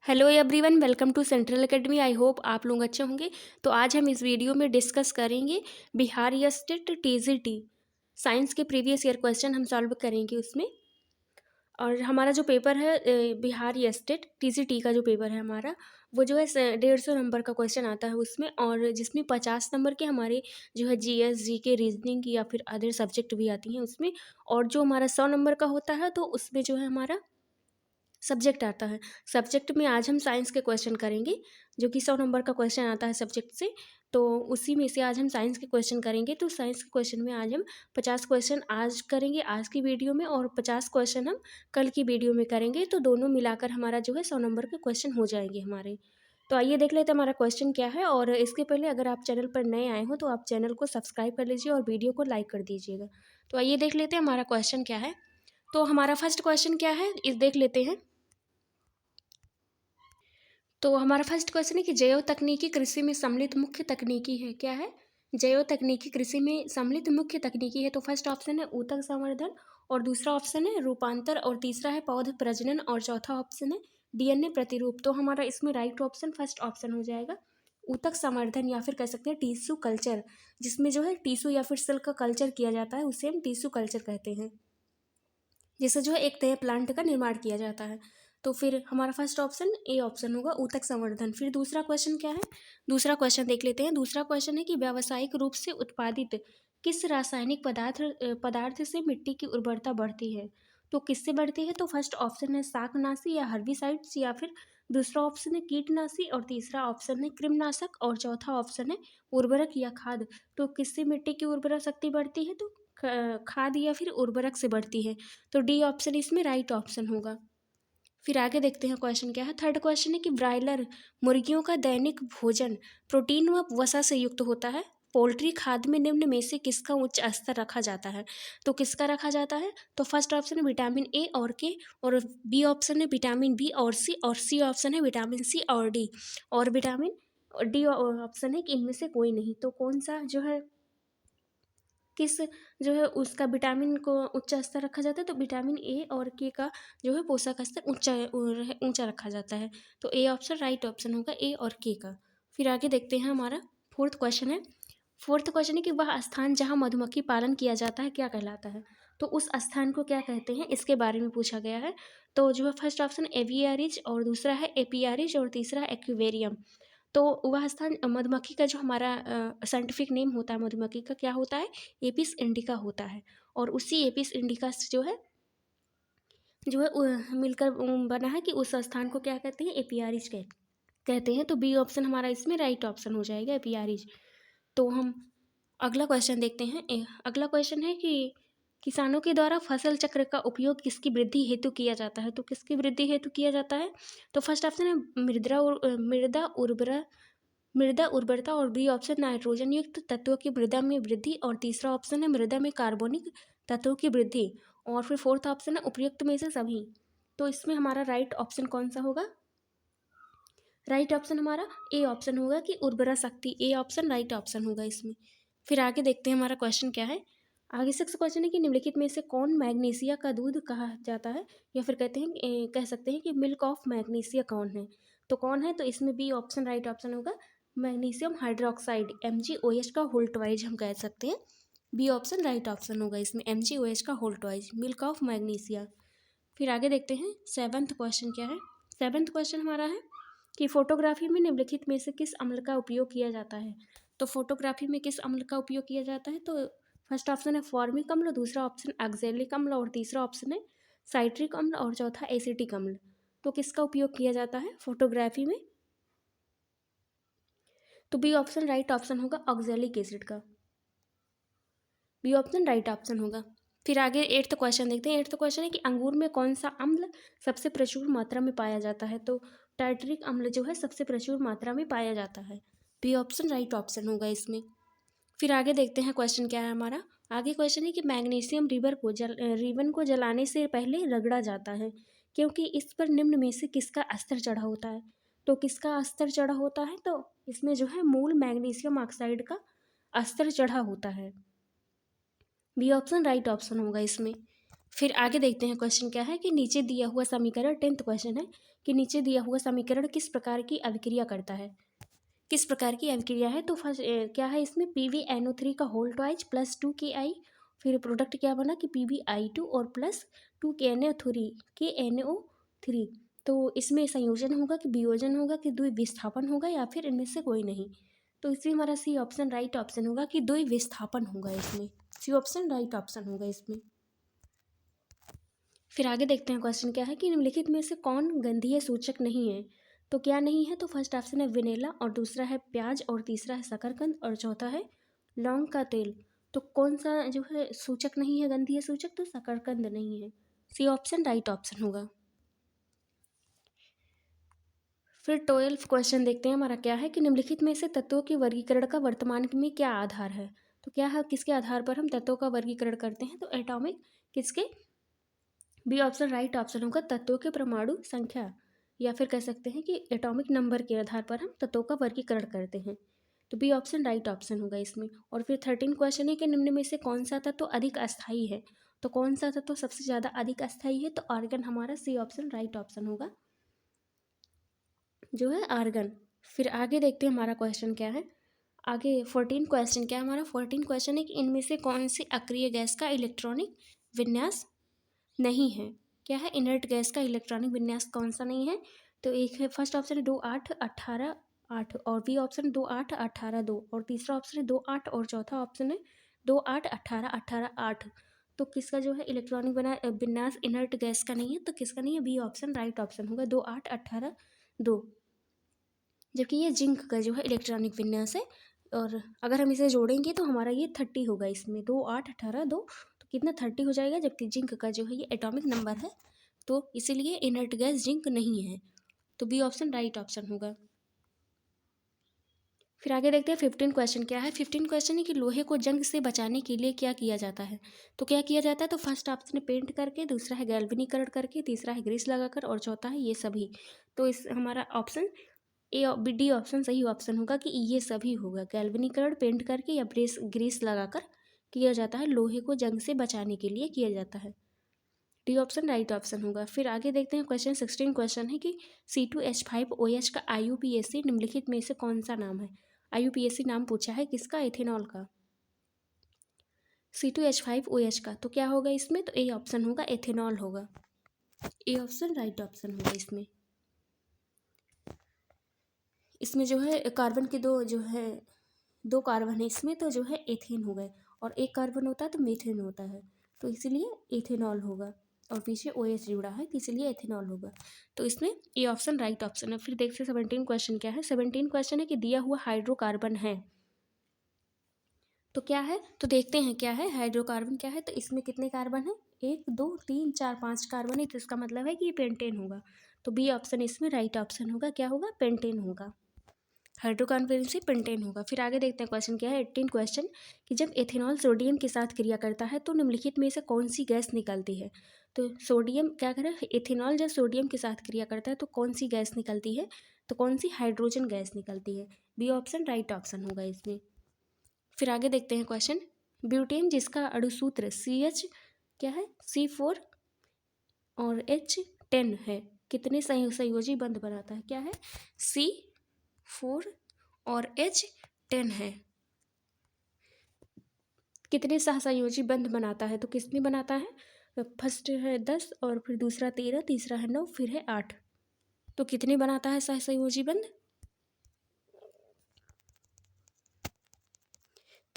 Hello everyone, welcome to central academy. I hope आप लोग अच्छे होंगे। तो आज हम इस वीडियो में डिस्कस करेंगे बिहार स्टेट टीजीटी साइंस के प्रीवियस ईयर क्वेश्चन हम सॉल्व करेंगे उसमें। और हमारा जो पेपर है बिहार स्टेट टीजीटी का जो पेपर है हमारा, वो जो है 150 नंबर का क्वेश्चन आता है उसमें, और जिसमें 50 नंबर के हमारे जो है जीएस जीके रीजनिंग या फिर अदर सब्जेक्ट भी आती हैं उसमें। और जो हमारा 100 नंबर का होता है तो उसमें जो है हमारा सब्जेक्ट आता है। सब्जेक्ट में आज हम साइंस के क्वेश्चन करेंगे, जो कि 100 नंबर का क्वेश्चन आता है सब्जेक्ट से। तो उसी में से आज हम साइंस के क्वेश्चन करेंगे। तो साइंस के क्वेश्चन में आज हम 50 क्वेश्चन आज करेंगे आज की वीडियो में, और 50 क्वेश्चन हम कल की वीडियो में करेंगे। तो दोनों मिलाकर हमारा जो है 100 नंबर के क्वेश्चन हो जाएंगे हमारे। तो आइए देख लेते हैं हमारा क्वेश्चन क्या है। और इसके पहले अगर आप चैनल पर नए आए हो तो आप चैनल को सब्सक्राइब कर लीजिए और वीडियो को लाइक कर दीजिएगा। तो आइए देख लेते हैं हमारा क्वेश्चन क्या है। तो हमारा फर्स्ट क्वेश्चन क्या है इस देख लेते हैं। तो हमारा फर्स्ट क्वेश्चन है कि जैव तकनीकी कृषि में सम्मिलित मुख्य तकनीकी है। क्या है? जैव तकनीकी कृषि में सम्मिलित मुख्य तकनीकी है। तो फर्स्ट ऑप्शन है ऊतक संवर्धन, और दूसरा ऑप्शन है रूपांतर, और तीसरा है पौध प्रजनन, और चौथा ऑप्शन है डीएनए प्रतिरूप। तो हमारा इसमें राइट ऑप्शन फर्स्ट ऑप्शन हो जाएगा, ऊतक संवर्धन, या फिर कह सकते हैं टिश्यू कल्चर, जिसमें जो है टिश्यू या फिर सेल का कल्चर किया जाता है, उसे हम टिश्यू कल्चर कहते हैं, जिससे जो है एक नए प्लांट का निर्माण किया जाता है। तो फिर हमारा फर्स्ट ऑप्शन ए ऑप्शन होगा, ऊतक संवर्धन। फिर दूसरा क्वेश्चन क्या है, दूसरा क्वेश्चन देख लेते हैं। दूसरा क्वेश्चन है कि व्यावसायिक रूप से उत्पादित किस रासायनिक पदार्थ से मिट्टी की उर्वरता बढ़ती है। तो किससे बढ़ती है? तो फर्स्ट ऑप्शन है शाकनाशी या हर्बिसाइड्स, या फिर दूसरा ऑप्शन है कीटनाशी, और तीसरा ऑप्शन है कृमिनाशक, और चौथा ऑप्शन है उर्वरक या खाद। तो किससे मिट्टी की उर्वरा शक्ति बढ़ती है? तो खाद या फिर उर्वरक से बढ़ती है। तो डी ऑप्शन इसमें राइट ऑप्शन होगा। फिर आगे देखते हैं क्वेश्चन क्या है। थर्ड क्वेश्चन है कि ब्रायलर मुर्गियों का दैनिक भोजन प्रोटीन व वसा से युक्त होता है। पोल्ट्री खाद्य में निम्न में से किसका उच्च स्तर रखा जाता है? तो किसका रखा जाता है? तो फर्स्ट ऑप्शन है विटामिन ए और के, और बी ऑप्शन है विटामिन बी और सी ऑप्शन है विटामिन सी और डी, और विटामिन डी ऑप्शन है कि इनमें से कोई नहीं। तो कौन सा जो है किस जो है उसका विटामिन को उच्च स्तर रखा जाता है? तो विटामिन ए और के का जो है पोषक स्तर ऊंचा रखा जाता है। तो ए ऑप्शन राइट ऑप्शन होगा, ए और के का। फिर आगे देखते हैं हमारा फोर्थ क्वेश्चन है। फोर्थ क्वेश्चन है कि वह स्थान जहाँ मधुमक्खी पालन किया जाता है क्या कहलाता है? तो उस स्थान को क्या कहते हैं, इसके बारे में पूछा गया है। तो जो है फर्स्ट ऑप्शन एवियरीज, और दूसरा है एपियरीज, और तीसरा है एक्वेरियम। तो वह स्थान मधुमक्खी का जो हमारा साइंटिफिक नेम होता है मधुमक्खी का क्या होता है? एपिस इंडिका होता है। और उसी एपिस इंडिका से जो है मिलकर बना है कि उस स्थान को क्या कहते हैं? एपियारिज कहते हैं। तो बी ऑप्शन हमारा इसमें राइट ऑप्शन हो जाएगा, एपियारिज। तो हम अगला क्वेश्चन देखते हैं। अगला क्वेश्चन है कि किसानों के द्वारा फसल चक्र का उपयोग किसकी वृद्धि हेतु किया जाता है? तो किसकी वृद्धि हेतु किया जाता है? तो फर्स्ट ऑप्शन है मृदा उर्वरता, और बी ऑप्शन नाइट्रोजन युक्त तत्वों की मृदा में वृद्धि, और तीसरा ऑप्शन है मृदा में कार्बनिक तत्वों की वृद्धि, और फिर फोर्थ ऑप्शन है उपयुक्त में से सभी। तो इसमें हमारा राइट ऑप्शन कौन सा होगा? राइट ऑप्शन हमारा ए ऑप्शन होगा कि उर्वरा शक्ति, ए ऑप्शन राइट ऑप्शन होगा इसमें। फिर आगे देखते हैं हमारा क्वेश्चन क्या है। आगे सिक्स क्वेश्चन है कि निम्नलिखित में से कौन मैग्नीशिया का दूध कहा जाता है, या फिर कह सकते हैं कि मिल्क ऑफ मैग्नीशिया कौन है? तो कौन है? तो इसमें बी ऑप्शन राइट ऑप्शन होगा, मैग्नीशियम हाइड्रोक्साइड, MgOH का होल ट्वाइज हम कह सकते हैं। बी ऑप्शन राइट ऑप्शन होगा इसमें, MgOH का whole twice, milk of magnesia. फिर आगे देखते हैं सेवन्थ क्वेश्चन क्या है। सेवन्थ क्वेश्चन हमारा है कि फोटोग्राफी में निम्नलिखित में से किस अम्ल का उपयोग किया जाता है? तो फोटोग्राफी में किस अम्ल का उपयोग किया जाता है? तो फर्स्ट ऑप्शन है फॉर्मिक अम्ल, दूसरा ऑप्शन एक्जेलिक अम्ल, और तीसरा ऑप्शन है साइट्रिक अम्ल, और चौथा एसिटिक अम्ल। तो किसका उपयोग किया जाता है फोटोग्राफी में? तो बी ऑप्शन राइट ऑप्शन होगा, ऑक्जेलिक एसिड का। बी ऑप्शन राइट ऑप्शन होगा। फिर आगे एट्थ क्वेश्चन देखते हैं। एट्थ क्वेश्चन है कि अंगूर में कौन सा अम्ल सबसे प्रचुर मात्रा में पाया जाता है? तो टार्टरिक अम्ल जो है सबसे प्रचुर मात्रा में पाया जाता है। बी ऑप्शन राइट ऑप्शन होगा इसमें। फिर आगे देखते हैं क्वेश्चन क्या है हमारा। आगे क्वेश्चन है कि मैग्नीशियम रिबन को जलाने से पहले रगड़ा जाता है, क्योंकि इस पर निम्न में से किसका स्तर चढ़ा होता है? तो किसका स्तर चढ़ा होता है? तो इसमें जो है मूल मैग्नीशियम ऑक्साइड का स्तर चढ़ा होता है। बी ऑप्शन राइट ऑप्शन होगा इसमें। फिर आगे देखते हैं क्वेश्चन क्या है कि नीचे दिया हुआ समीकरण, टेंथ क्वेश्चन है कि नीचे दिया हुआ समीकरण किस प्रकार की अभिक्रिया करता है, किस प्रकार की अभिक्रिया है। तो फर्स्ट क्या है इसमें PbNO3 का होल ट्वाइज प्लस 2Ki, फिर प्रोडक्ट क्या बना कि PbI2 और प्लस 2KNO3 तो इसमें संयोजन होगा कि वियोजन होगा कि द्विविस्थापन होगा या फिर इनमें से कोई नहीं। तो इसमें हमारा सी ऑप्शन राइट ऑप्शन होगा कि द्विविस्थापन होगा इसमें, सी ऑप्शन राइट ऑप्शन होगा इसमें। फिर आगे देखते हैं क्वेश्चन क्या है कि निम्नलिखित में से कौन गंधीय सूचक नहीं है। तो क्या नहीं है, तो फर्स्ट ऑप्शन है वेनिला और दूसरा है प्याज और तीसरा है शकरकंद और चौथा है लौंग का तेल। तो कौन सा जो है सूचक नहीं है गंधीय सूचक, तो शकरकंद नहीं है, सी ऑप्शन राइट ऑप्शन होगा। फिर 12 क्वेश्चन देखते हैं हमारा क्या है कि निम्नलिखित में से तत्वों के वर्गीकरण का वर्तमान में क्या आधार है। तो क्या है किसके आधार पर हम तत्वों का वर्गीकरण करते हैं, तो एटॉमिक किसके, बी ऑप्शन राइट ऑप्शन होगा तत्वों के परमाणु संख्या या फिर कह सकते हैं कि एटॉमिक नंबर के आधार पर हम तत्वों का वर्गीकरण करते हैं। तो बी ऑप्शन राइट ऑप्शन होगा इसमें। और फिर 13 क्वेश्चन है कि निम्न में से कौन सा तत्व अधिक अस्थायी है। तो कौन सा तत्व सबसे ज़्यादा अधिक अस्थायी है, तो आर्गन हमारा सी ऑप्शन राइट ऑप्शन होगा जो है आर्गन। फिर आगे देखते हैं हमारा क्वेश्चन क्या है। आगे 14 क्वेश्चन क्या है हमारा, 14 क्वेश्चन है कि इनमें से कौन सी अक्रिय गैस का इलेक्ट्रॉनिक विन्यास नहीं है। क्या है, इनर्ट गैस का इलेक्ट्रॉनिक विन्यास कौन सा नहीं है। तो एक है फर्स्ट ऑप्शन है 2 8 18 8 और बी ऑप्शन 2 8 18 2 और तीसरा ऑप्शन है 2 8 और चौथा ऑप्शन है 2 8 18 18 8। तो किसका जो है इलेक्ट्रॉनिक बना विन्यास इनर्ट गैस का नहीं है, तो किसका नहीं है, बी ऑप्शन राइट ऑप्शन होगा 2 8 18 2, जबकि ये जिंक का जो है इलेक्ट्रॉनिक विन्यास है। और अगर हम इसे जोड़ेंगे तो हमारा ये 30 होगा इसमें, 2 8 18 2 तो कितना 30 हो जाएगा, जबकि जिंक का जो है ये एटॉमिक नंबर है तो इसीलिए इनर्ट गैस जिंक नहीं है। तो बी ऑप्शन राइट ऑप्शन होगा। फिर आगे देखते हैं 15 क्वेश्चन क्या है। 15 क्वेश्चन है कि लोहे को जंग से बचाने के लिए क्या किया जाता है। तो क्या किया जाता है, तो फर्स्ट ऑप्शन है पेंट करके, दूसरा है गैल्वेनीकरण करके, तीसरा है ग्रीस लगाकर और चौथा है ये सभी। तो इस हमारा option A B D option सही ऑप्शन होगा कि ये सभी होगा, गैल्वेनीकरण पेंट करके या ग्रीस लगाकर किया जाता है, लोहे को जंग से बचाने के लिए किया जाता है, डी ऑप्शन राइट ऑप्शन होगा। फिर आगे देखते हैं क्वेश्चन 16 क्वेश्चन है कि C2H5OH का IUPAC निम्नलिखित में से कौन सा नाम है। IUPAC नाम पूछा है किसका, एथेनॉल का, C2H5OH का। तो क्या होगा इसमें, तो ए ऑप्शन होगा एथेनॉल होगा, ए ऑप्शन राइट ऑप्शन होगा इसमें। इसमें जो है कार्बन के दो कार्बन है इसमें, तो जो है एथेन हो गए और एक कार्बन होता है तो मीथेन होता है, तो इसीलिए इथेनॉल होगा और पीछे OH जुड़ा है तो इसलिए एथेनॉल होगा। तो इसमें ए ऑप्शन राइट ऑप्शन है। फिर देखते हैं 17 क्वेश्चन क्या है। 17 क्वेश्चन है कि दिया हुआ हाइड्रोकार्बन है तो क्या है, तो देखते हैं क्या है हाइड्रोकार्बन क्या है। तो इसमें कितने कार्बन है, 1 2 3 4 5 कार्बन है, तो इसका मतलब है कि ये पेंटेन होगा। तो बी ऑप्शन इसमें राइट ऑप्शन होगा, क्या होगा, पेंटेन होगा, हाइड्रोकार्बन से पेंटेन होगा। फिर आगे देखते हैं क्वेश्चन क्या है 18 क्वेश्चन कि जब एथेनॉल सोडियम के साथ क्रिया करता है तो निम्नलिखित में से कौन सी गैस निकलती है। तो सोडियम क्या करें, एथेनॉल जब सोडियम के साथ क्रिया करता है तो कौन सी गैस निकलती है, तो कौन सी, हाइड्रोजन गैस निकलती है, बी ऑप्शन राइट ऑप्शन होगा इसमें। फिर आगे देखते हैं क्वेश्चन, ब्यूटेन जिसका अणुसूत्र CH क्या है C4 और H10 है कितने संयोजी बंध बनाता है, क्या है C4 और H10 है, कितने सहसंयोजी बंध बनाता है, तो किसमें बनाता है, फर्स्ट है 10 और फिर दूसरा 13, तीसरा है 9, फिर है 8। तो कितने बनाता है सहसंयोजी बंध,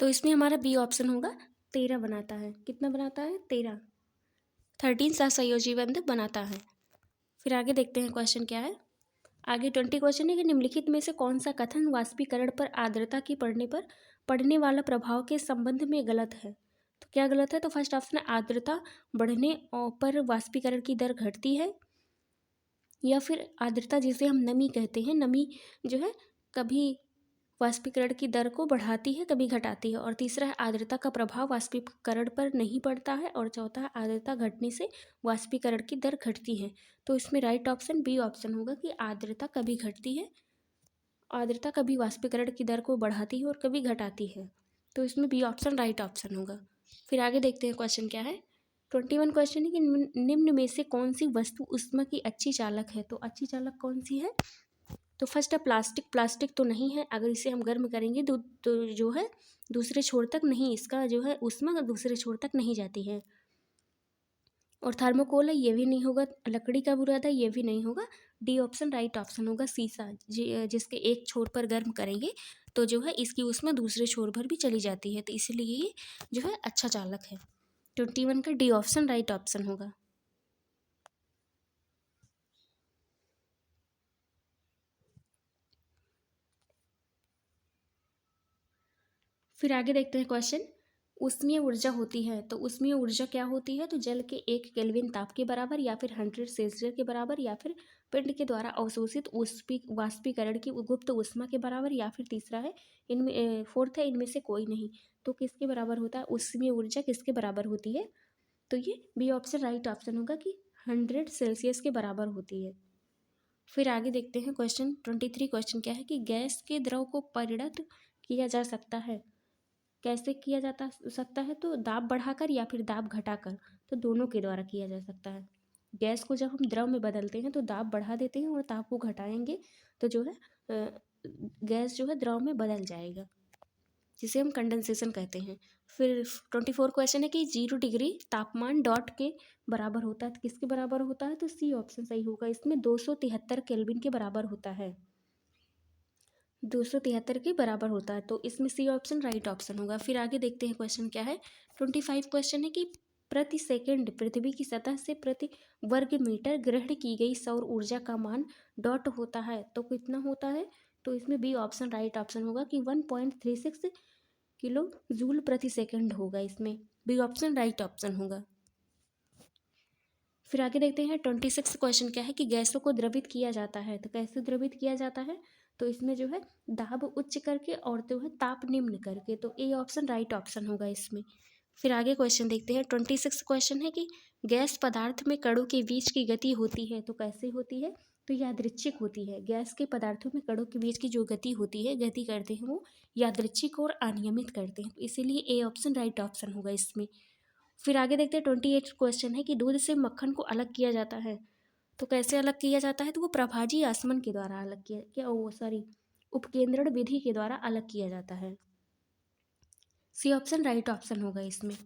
तो इसमें हमारा बी ऑप्शन होगा 13 बनाता है, कितना बनाता है 13 सहसंयोजी बंध बनाता है। फिर आगे देखते हैं क्वेश्चन क्या है। आगे 20 क्वेश्चन है कि निम्नलिखित में से कौन सा कथन वाष्पीकरण पर आर्द्रता की पड़ने वाला प्रभाव के संबंध में गलत है। तो क्या गलत है, तो फर्स्ट ऑप्शन है आर्द्रता बढ़ने पर वाष्पीकरण की दर घटती है, या फिर आर्द्रता जिसे हम नमी कहते हैं, नमी जो है कभी वाष्पीकरण की दर को बढ़ाती है कभी घटाती है, और तीसरा है आर्द्रता का प्रभाव वाष्पीकरण पर नहीं पड़ता है, और चौथा है आर्द्रता घटने से वाष्पीकरण की दर घटती है। तो इसमें राइट ऑप्शन बी ऑप्शन होगा कि आर्द्रता कभी घटती है, आर्द्रता कभी वाष्पीकरण की दर को बढ़ाती है और कभी घटाती है, तो इसमें बी ऑप्शन राइट ऑप्शन होगा। फिर आगे देखते हैं क्वेश्चन क्या है। 21 क्वेश्चन है कि निम्न में से कौन सी वस्तु ऊष्मा की अच्छी चालक है। तो अच्छी चालक कौन सी है? तो फर्स्ट है प्लास्टिक। प्लास्टिक तो नहीं है, अगर इसे हम गर्म करेंगे तो जो है दूसरे छोर तक नहीं, इसका जो है ऊष्मा दूसरे छोर तक नहीं जाती है। और थर्मोकोल है, ये भी नहीं होगा। लकड़ी का बुरादा, ये भी नहीं होगा। डी ऑप्शन राइट ऑप्शन होगा। शीशा, जिसके एक छोर पर गर्म करेंगे तो जो है इसकी ऊष्मा दूसरे छोर पर भी चली जाती है, तो इसलिए ये जो है अच्छा चालक है। 21 का डी ऑप्शन राइट ऑप्शन होगा। फिर आगे देखते हैं क्वेश्चन। ऊष्मीय ऊर्जा होती है, तो ऊष्मीय ऊर्जा क्या होती है? तो जल के 1 केल्विन ताप के बराबर, या फिर 100 सेल्सियस के बराबर, या फिर पिंड के द्वारा अवशोषित वाष्पीकरण की गुप्त ऊष्मा के बराबर, या फिर तीसरा है इनमें फोर्थ है इनमें से कोई नहीं। तो किसके बराबर होता है? ऊष्मीय ऊर्जा किसके बराबर होती है? तो ये बी ऑप्शन राइट ऑप्शन होगा कि 100 सेल्सियस के बराबर होती है। फिर आगे देखते हैं क्वेश्चन 23। क्वेश्चन क्या है कि गैस के द्रव को परिणत किया जा सकता है। कैसे किया जाता सकता है? तो दाब बढ़ाकर या फिर दाब घटाकर, तो दोनों के द्वारा किया जा सकता है। गैस को जब हम द्रव में बदलते हैं तो दाब बढ़ा देते हैं, और ताप को घटाएंगे तो जो है गैस जो है द्रव में बदल जाएगा, जिसे हम कंडेंसेशन कहते हैं। फिर 24 क्वेश्चन है कि 0 डिग्री तापमान डॉट के बराबर होता है, तो किसके बराबर होता है? तो सी ऑप्शन सही होगा। इसमें 273 केल्विन के बराबर होता है। 273 के बराबर होता है, तो इसमें सी ऑप्शन राइट ऑप्शन होगा। फिर आगे देखते हैं क्वेश्चन क्या है। 25 क्वेश्चन है कि प्रति सेकंड पृथ्वी की सतह से प्रति वर्ग मीटर ग्रहण की गई सौर ऊर्जा का मान डॉट होता है, तो कितना होता है? तो इसमें बी ऑप्शन राइट ऑप्शन होगा कि 1.36 किलो जूल प्रति सेकंड होगा। इसमें बी ऑप्शन राइट ऑप्शन होगा। फिर आगे देखते हैं 26 क्वेश्चन क्या है कि गैसों को द्रवित किया जाता है, तो कैसे द्रवित किया जाता है? तो इसमें जो है दाब उच्च करके और जो है ताप निम्न करके, तो ए ऑप्शन राइट ऑप्शन होगा इसमें। फिर आगे क्वेश्चन देखते हैं 26 क्वेश्चन है कि गैस पदार्थ में कणों के बीच की गति होती है, तो कैसे होती है? तो यादृच्छिक होती है। गैस के पदार्थों में कणों के बीच की जो गति होती है, गति करते हैं, वो यादृच्छिक और अनियमित करते हैं, तो इसीलिए ए ऑप्शन राइट ऑप्शन होगा इसमें। फिर आगे देखते हैं 28 क्वेश्चन है कि दूध से मक्खन को अलग किया जाता है, तो कैसे अलग किया जाता है? तो वो प्रभाजी आसमन के द्वारा अलग किया क्या वो सॉरी उपकेंद्रण विधि के द्वारा अलग किया जाता है। सी ऑप्शन राइट ऑप्शन होगा इसमें।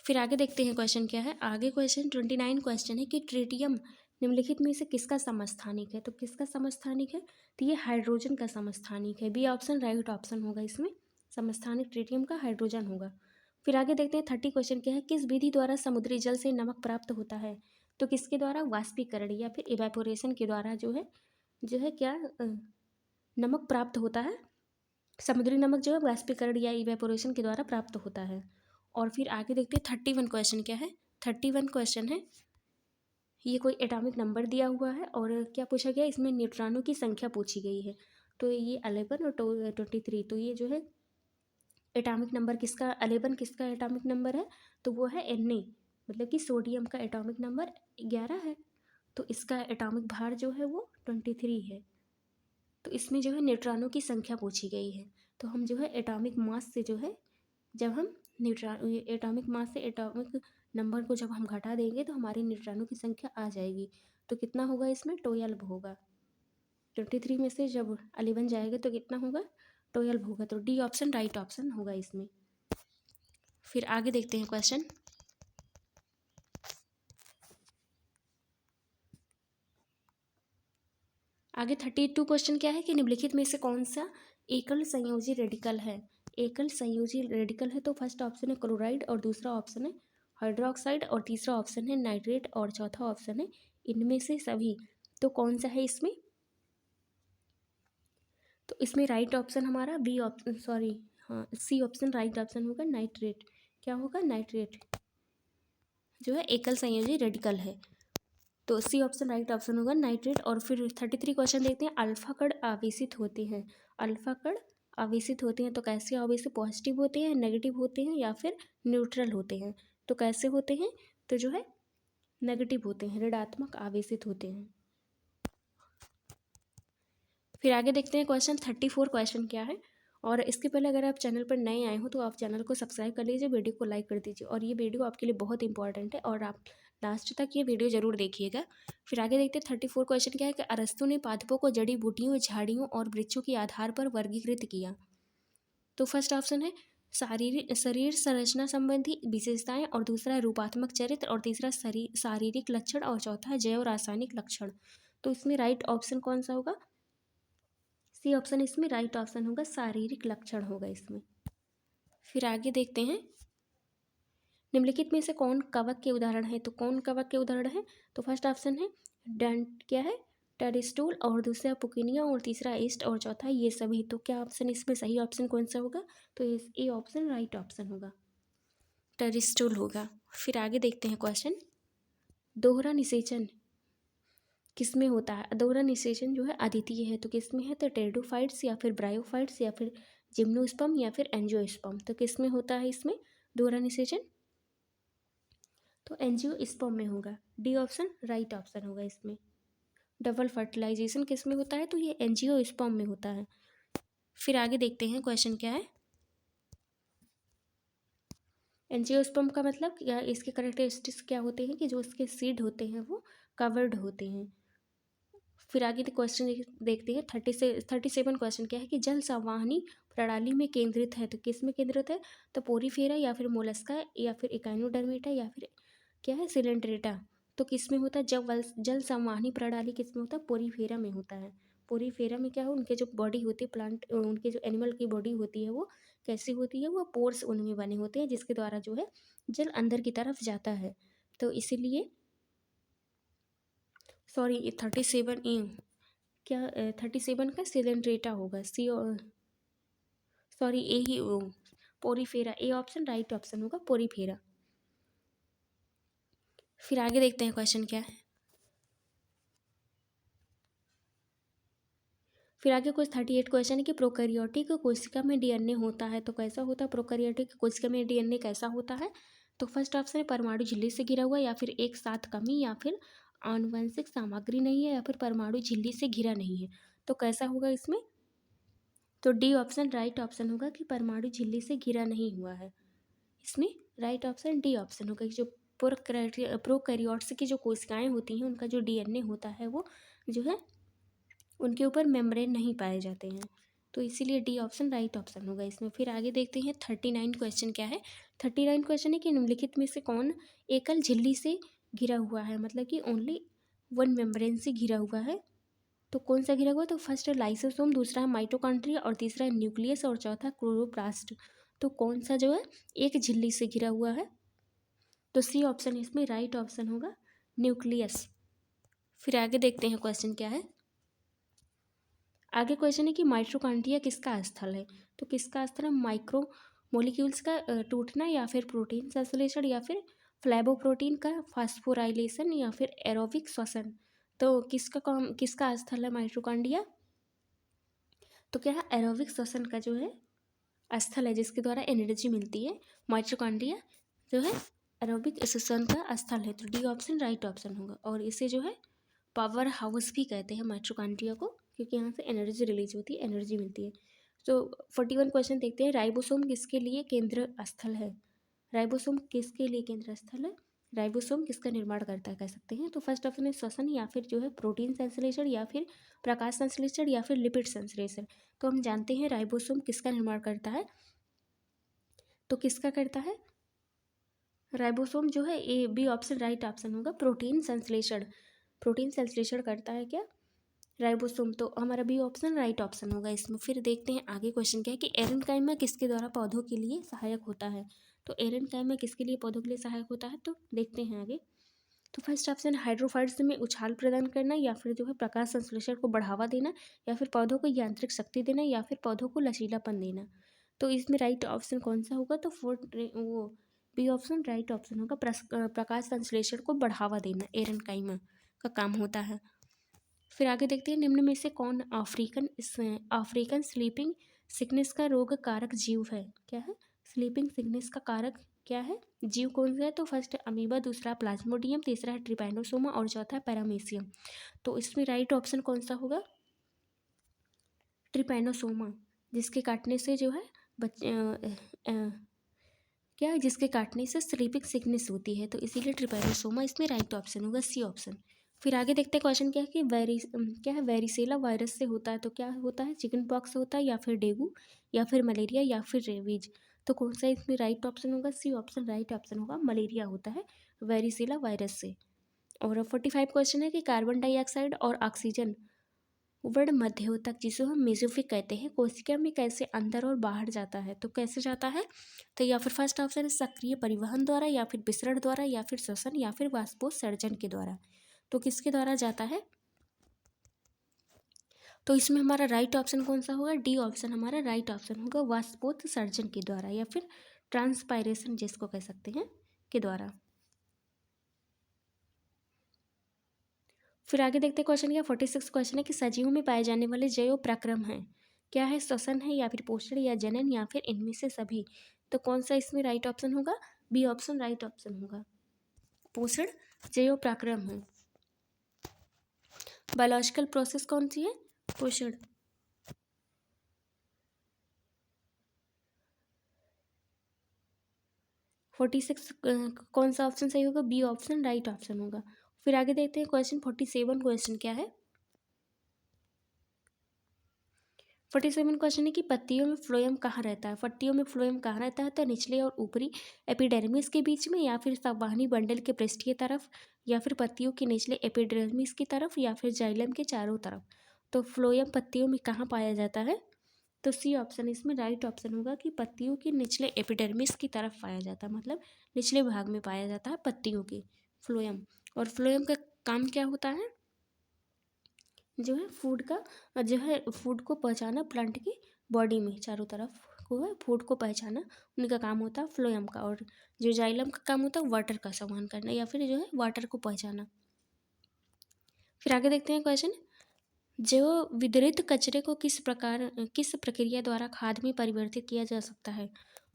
फिर आगे देखते हैं क्वेश्चन क्या है। आगे क्वेश्चन 29 क्वेश्चन है कि ट्रिटियम निम्नलिखित में से किसका समस्थानिक है, तो किसका समस्थानिक है? तो ये हाइड्रोजन का समस्थानिक है। बी ऑप्शन राइट ऑप्शन होगा इसमें। समस्थानिक ट्रिटियम का हाइड्रोजन होगा। फिर आगे देखते हैं 30 क्वेश्चन क्या है। किस विधि द्वारा समुद्री जल से नमक प्राप्त होता है, तो किसके द्वारा? वाष्पीकरण या फिर इवेपोरेशन के द्वारा जो है क्या नमक प्राप्त होता है। समुद्री नमक जो है वाष्पीकरण या इवेपोरेशन के द्वारा प्राप्त होता है। और फिर आगे देखते हैं 31 क्वेश्चन क्या है। 31 क्वेश्चन है, ये कोई एटॉमिक नंबर दिया हुआ है और क्या पूछा गया, इसमें न्यूट्रॉनों की संख्या पूछी गई है। तो ये 11 और 23, तो ये जो है एटॉमिक नंबर किसका 11 किसका एटॉमिक नंबर है? तो वो है Na, मतलब कि सोडियम का एटॉमिक नंबर 11 है, तो इसका एटॉमिक भार जो है वो 23 है। तो इसमें जो है न्यूट्रॉनों की संख्या पूछी गई है, तो हम जो है एटॉमिक मास से जो है जब हम एटॉमिक मास से एटॉमिक नंबर को जब हम घटा देंगे तो हमारी न्यूट्रॉनों की संख्या आ जाएगी। तो कितना होगा इसमें? 12 होगा। 23 में से जब 11 जाएगा तो कितना होगा? 12 होगा। तो डी ऑप्शन राइट ऑप्शन होगा इसमें। फिर आगे देखते हैं क्वेश्चन। आगे 32 क्वेश्चन क्या है कि निम्नलिखित में से कौन सा एकल संयोजी रेडिकल है। एकल संयोजी रेडिकल है, तो फर्स्ट ऑप्शन है क्लोराइड, और दूसरा ऑप्शन है हाइड्रोक्साइड, और तीसरा ऑप्शन है नाइट्रेट, और चौथा ऑप्शन है इनमें से सभी। तो कौन सा है इसमें? तो इसमें राइट ऑप्शन हमारा बी ऑप्शन हाँ सी ऑप्शन राइट ऑप्शन होगा। नाइट्रेट क्या होगा? नाइट्रेट जो है एकल संयोजी रेडिकल है, तो सी ऑप्शन राइट ऑप्शन होगा नाइट्रेट। और फिर 33 क्वेश्चन देखते हैं। अल्फा कण आवेशित होते हैं, अल्फा कण आवेशित होते हैं, तो कैसे आवेशित? पॉजिटिव होते हैं, नेगेटिव होते हैं, या फिर न्यूट्रल होते हैं? तो कैसे होते हैं? तो जो है नेगेटिव होते हैं, ऋणात्मक आवेशित होते हैं। फिर आगे देखते हैं क्वेश्चन 34 क्वेश्चन क्या है। और इसके पहले अगर आप चैनल पर नए आए हो तो आप चैनल को सब्सक्राइब कर लीजिए, वीडियो को लाइक कर दीजिए, और ये वीडियो आपके लिए बहुत इंपॉर्टेंट है और आप लास्ट तक ये वीडियो जरूर देखिएगा। फिर आगे देखते हैं 34 क्वेश्चन क्या है कि अरस्तु ने पादपों को जड़ी बूटियों, झाड़ियों और वृक्षों के आधार पर वर्गीकृत किया। तो फर्स्ट ऑप्शन है शारीरिक शरीर संरचना संबंधी विशेषताएं, और दूसरा है रूपात्मक चरित्र, और तीसरा शारीरिक लक्षण, और चौथा है जैव रासायनिक लक्षण। तो इसमें राइट ऑप्शन कौन सा होगा? सी ऑप्शन इसमें राइट ऑप्शन होगा, शारीरिक लक्षण होगा इसमें। फिर आगे देखते हैं निम्नलिखित में से कौन कवक के उदाहरण है। तो कौन कवक के उदाहरण है? तो फर्स्ट ऑप्शन है डंट क्या है टेरिस्टूल, और दूसरा पुकिनिया, और तीसरा ईस्ट, और चौथा ये सभी। तो क्या ऑप्शन इसमें सही ऑप्शन कौन सा होगा? तो ये ऑप्शन राइट ऑप्शन होगा, टेरिस्टूल होगा। फिर आगे देखते हैं क्वेश्चन, दोहरा निषेचन किस में होता है? दोहरा निषेचन जो है अद्वितीय है, तो किस में है? तो टेरिडोफाइट्स या फिर ब्रायोफाइट्स या फिर जिम्नोस्पर्म या फिर एंजियोस्पर्म। तो किस में होता है इसमें दोहरा निषेचन? तो एंजियोस्पर्म में होगा, डी ऑप्शन राइट ऑप्शन होगा इसमें। डबल फर्टिलाइजेशन किस में होता है? तो ये एंजियोस्पर्म में होता है। फिर आगे देखते हैं क्वेश्चन क्या है, एंजियोस्पर्म का मतलब क्या, इसके करेक्टरिस्टिक्स क्या होते हैं कि जो इसके सीड होते हैं वो कवर्ड होते हैं। फिर आगे क्वेश्चन देखते हैं 37 क्वेश्चन क्या है कि जल संवाहनी प्रणाली में केंद्रित है। तो किस में केंद्रित है? तो पोरीफेरा या फिर मोलस्का या फिर इकाइनोडर्मेटा या फिर क्या है सिलेंड्रेटा। तो किस में होता है? जल संवाहनी प्रणाली किस में होता है? पोरीफेरा में होता है। पोरीफेरा में क्या हो, उनके जो बॉडी होती है प्लांट, उनके जो एनिमल की बॉडी होती है वो कैसी होती है? वो पोर्स उनमें बने होते हैं जिसके द्वारा जो है जल अंदर की तरफ जाता है। तो इसीलिए सॉरी 37 क्या 37 का सिलेंड्रेटा होगा, सी सॉरी ए ही porifera, A option right option होगा पोरीफेरा। फिर आगे देखते हैं क्वेश्चन क्या है, फिर आगे कुछ 38 क्वेश्चन है कि प्रोकैरियोटिक कोशिका में डीएनए होता है। तो कैसा होता है प्रोकैरियोटिक कोशिका में डीएनए कैसा होता है? तो फर्स्ट ऑप्शन है परमाणु झिल्ली से घिरा हुआ, या फिर एक साथ कमी, या फिर आनुवंशिक सामग्री नहीं है, या फिर परमाणु झिल्ली से घिरा नहीं है। तो कैसा होगा इसमें? तो डी ऑप्शन राइट ऑप्शन होगा कि परमाणु झिल्ली से घिरा नहीं हुआ है। इसमें राइट ऑप्शन डी ऑप्शन होगा कि जो प्रोकैरियोट्स की जो कोशिकाएं होती हैं उनका जो डीएनए होता है वो जो है उनके ऊपर मेम्ब्रेन नहीं पाए जाते हैं, तो इसीलिए डी ऑप्शन राइट ऑप्शन होगा इसमें। फिर आगे देखते हैं 39 क्वेश्चन क्या है। 39 क्वेश्चन है कि निम्नलिखित में से कौन एकल झिल्ली से घिरा हुआ है, मतलब कि ओनली वन मेम्ब्रेन से घिरा हुआ है। तो कौन सा घिरा हुआ? तो फर्स्ट है लाइसोसोम, दूसरा है माइटोकॉन्ड्रिया, और तीसरा है न्यूक्लियस, और चौथा क्लोरोप्लास्ट। तो कौन सा जो है एक झिल्ली से घिरा हुआ है? तो सी ऑप्शन इसमें राइट ऑप्शन होगा, न्यूक्लियस। फिर आगे देखते हैं क्वेश्चन क्या है। आगे क्वेश्चन है कि माइटोकॉन्ड्रिया किसका स्थल है। तो किसका स्थल है? माइक्रो मोलिक्यूल्स का टूटना, या फिर प्रोटीन संश्लेषण, या फिर फ्लैबोप्रोटीन का फास्फोराइलेशन, या फिर एरोबिक श्वसन। तो किसका स्थल है माइटोकॉन्ड्रिया? तो क्या है? एरोबिक श्वसन का जो है स्थल है जिसके द्वारा एनर्जी मिलती है। माइटोकॉन्ड्रिया जो है एरोबिक श्वसन का स्थल है, तो डी ऑप्शन राइट ऑप्शन होगा। और इसे जो है पावर हाउस भी कहते हैं माइटोकॉन्ड्रिया को, क्योंकि यहाँ से एनर्जी रिलीज होती है, एनर्जी मिलती है। तो 41 क्वेश्चन देखते हैं, राइबोसोम किसके लिए केंद्र स्थल है? राइबोसोम किसके लिए केंद्र स्थल है? राइबोसोम किसका निर्माण करता है कह सकते हैं। तो फर्स्ट ऑप्शन है श्वसन, या फिर जो है प्रोटीन संश्लेषण, या फिर प्रकाश संश्लेषण, या फिर लिपिड संश्लेषण। तो हम जानते हैं राइबोसोम किसका निर्माण करता है, तो किसका करता है? राइबोसोम जो है A B option right option होगा, प्रोटीन संश्लेषण। प्रोटीन संश्लेषण करता है क्या राइबोसोम? तो हमारा बी ऑप्शन राइट ऑप्शन होगा इसमें। फिर देखते हैं आगे क्वेश्चन क्या है कि एरेनकाइमा किसके द्वारा पौधों के लिए सहायक होता है। तो एरेनकाइमा किसके लिए पौधों के लिए सहायक होता है? तो देखते हैं आगे। तो फर्स्ट ऑप्शन हाइड्रोफाइट्स में उछाल प्रदान करना, या फिर जो है प्रकाश संश्लेषण को बढ़ावा देना, या फिर पौधों को यांत्रिक शक्ति देना, या फिर पौधों को लचीलापन देना। तो इसमें राइट ऑप्शन कौन सा होगा? तो वो बी ऑप्शन राइट ऑप्शन होगा, प्रकाश संश्लेषण को बढ़ावा देना एरेनकाइमा का काम होता है। फिर आगे देखते हैं निम्न में से कौन अफ्रीकन स्लीपिंग सिकनेस का रोग कारक जीव है। क्या है? स्लीपिंग सिकनेस का कारक क्या है? जीव कौन सा है? तो फर्स्ट है अमीबा, दूसरा प्लाज्मोडियम, तीसरा है ट्रिपैनोसोमा, और चौथा है पैरामीशियम। तो इसमें राइट ऑप्शन कौन सा होगा? ट्रिपैनोसोमा, जिसके काटने से जो है क्या है, जिसके काटने से स्लीपिंग सिकनेस होती है, तो इसीलिए ट्रिपैनोसोमा इसमें राइट ऑप्शन होगा, सी ऑप्शन। फिर आगे देखते हैं क्वेश्चन क्या है कि क्या है वेरिसेला वायरस से होता है, तो क्या होता है, चिकन पॉक्स होता है या फिर डेंगू या फिर मलेरिया या फिर रेबीज। तो कौन सा इसमें राइट ऑप्शन होगा, सी ऑप्शन राइट ऑप्शन होगा, मलेरिया होता है वेरिसेला वायरस से। और 45 क्वेश्चन है कि कार्बन डाइऑक्साइड और ऑक्सीजन वर्ण मध्ययोतक जिसे हम मेसोफिक कहते हैं कोशिका में कैसे अंदर और बाहर जाता है, तो कैसे जाता है, तो या फिर फर्स्ट ऑप्शन है सक्रिय परिवहन द्वारा या फिर विसरण द्वारा या फिर श्वसन या फिर वाष्पोत्सर्जन के द्वारा। तो किसके द्वारा जाता है, तो इसमें हमारा राइट ऑप्शन कौन सा होगा, डी ऑप्शन हमारा राइट ऑप्शन होगा, वाष्पोत्सर्जन के द्वारा या फिर ट्रांसपायरेशन जिसको कह सकते हैं के द्वारा। फिर आगे देखते हैं क्वेश्चन क्या 46 क्वेश्चन है कि सजीवों में पाए जाने वाले जैव प्रक्रम हैं, क्या है, श्वसन है या फिर पोषण या जनन या फिर इनमें से सभी। तो कौन सा इसमें राइट ऑप्शन होगा, बी ऑप्शन राइट ऑप्शन होगा, पोषण जैव प्रक्रम है। बायोलॉजिकल प्रोसेस कौन सी है, पोषण। फोर्टी सिक्स कौन सा ऑप्शन सही होगा, बी ऑप्शन राइट ऑप्शन होगा। फिर आगे देखते हैं क्वेश्चन 47 क्वेश्चन क्या है, 47 क्वेश्चन है कि पत्तियों में फ्लोएम कहाँ रहता है, पत्तियों में फ्लोएम कहाँ रहता है, तो निचले और ऊपरी एपिडर्मिस के बीच में या फिर संवहनी बंडल के पृष्ठीय तरफ या फिर पत्तियों के निचले एपिडर्मिस की तरफ या फिर जाइलम के चारों तरफ। तो फ्लोएम पत्तियों में कहाँ पाया जाता है, तो सी ऑप्शन इसमें राइट ऑप्शन होगा कि पत्तियों के निचले एपिडर्मिस की तरफ पाया जाता है, मतलब निचले भाग में पाया जाता है पत्तियों के फ्लोएम। और फ्लोएम का काम क्या होता है, जो है फूड का जो है फूड को पहुंचाना प्लांट की बॉडी में चारों तरफ को है फूड को पहुंचाना उनका काम होता है फ्लोएम का। और जो जाइलम का काम होता है वाटर का संवहन करना या फिर जो है वाटर को पहुंचाना। फिर आगे देखते हैं क्वेश्चन, जो विदरित कचरे को किस प्रक्रिया द्वारा खाद में परिवर्तित किया जा सकता है,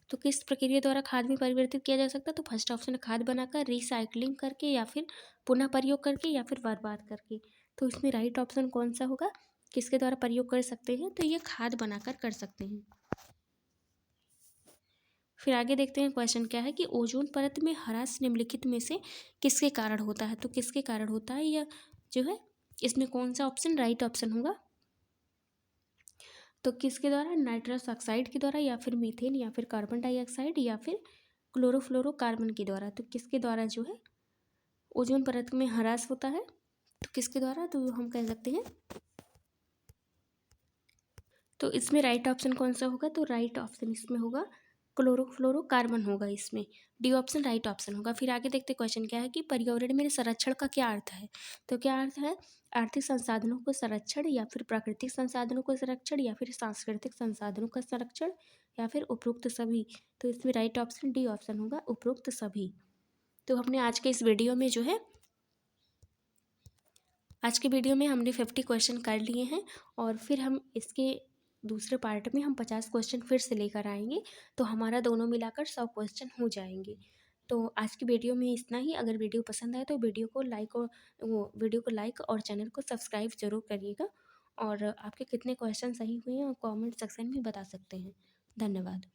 तो किस प्रक्रिया द्वारा खाद में परिवर्तित किया जा सकता है, तो फर्स्ट ऑप्शन है खाद बनाकर, रिसाइकलिंग करके या फिर पुनः प्रयोग करके या फिर बर्बाद करके। तो इसमें राइट ऑप्शन कौन सा होगा, किसके द्वारा प्रयोग कर सकते हैं, तो ये खाद बनाकर कर सकते हैं। फिर आगे देखते हैं क्वेश्चन क्या है कि ओजोन परत में ह्रास निम्नलिखित में से किसके कारण होता है, तो किसके कारण होता है, या जो है इसमें कौन सा ऑप्शन राइट ऑप्शन होगा, तो किसके द्वारा, नाइट्रस ऑक्साइड के द्वारा या फिर मीथेन या फिर कार्बन डाइऑक्साइड या फिर क्लोरोफ्लोरोकार्बन के द्वारा। तो किसके द्वारा जो है ओजोन परत में ह्रास होता है, तो किसके द्वारा, तो हम कह सकते हैं, तो इसमें राइट ऑप्शन कौन सा होगा, तो राइट ऑप्शन इसमें होगा क्लोरोफ्लोरोकार्बन होगा, इसमें डी ऑप्शन राइट ऑप्शन होगा। फिर आगे देखते क्वेश्चन क्या है कि पर्यावरण में संरक्षण का क्या अर्थ है, तो क्या अर्थ है, आर्थिक संसाधनों को संरक्षण या फिर प्राकृतिक संसाधनों को संरक्षण या फिर सांस्कृतिक संसाधनों का संरक्षण या फिर उपरोक्त सभी। तो इसमें राइट ऑप्शन डी ऑप्शन होगा, उपरोक्त सभी। तो हमने आज के इस वीडियो में जो है आज के वीडियो में हमने 50 क्वेश्चन कर लिए हैं और फिर हम इसके दूसरे पार्ट में हम 50 क्वेश्चन फिर से लेकर आएंगे, तो हमारा दोनों मिलाकर 100 क्वेश्चन हो जाएंगे। तो आज की वीडियो में इतना ही। अगर वीडियो पसंद आए तो वीडियो को लाइक और चैनल को सब्सक्राइब जरूर करिएगा। और आपके कितने क्वेश्चन सही हुए हैं और कमेंट सेक्शन में बता सकते हैं। धन्यवाद।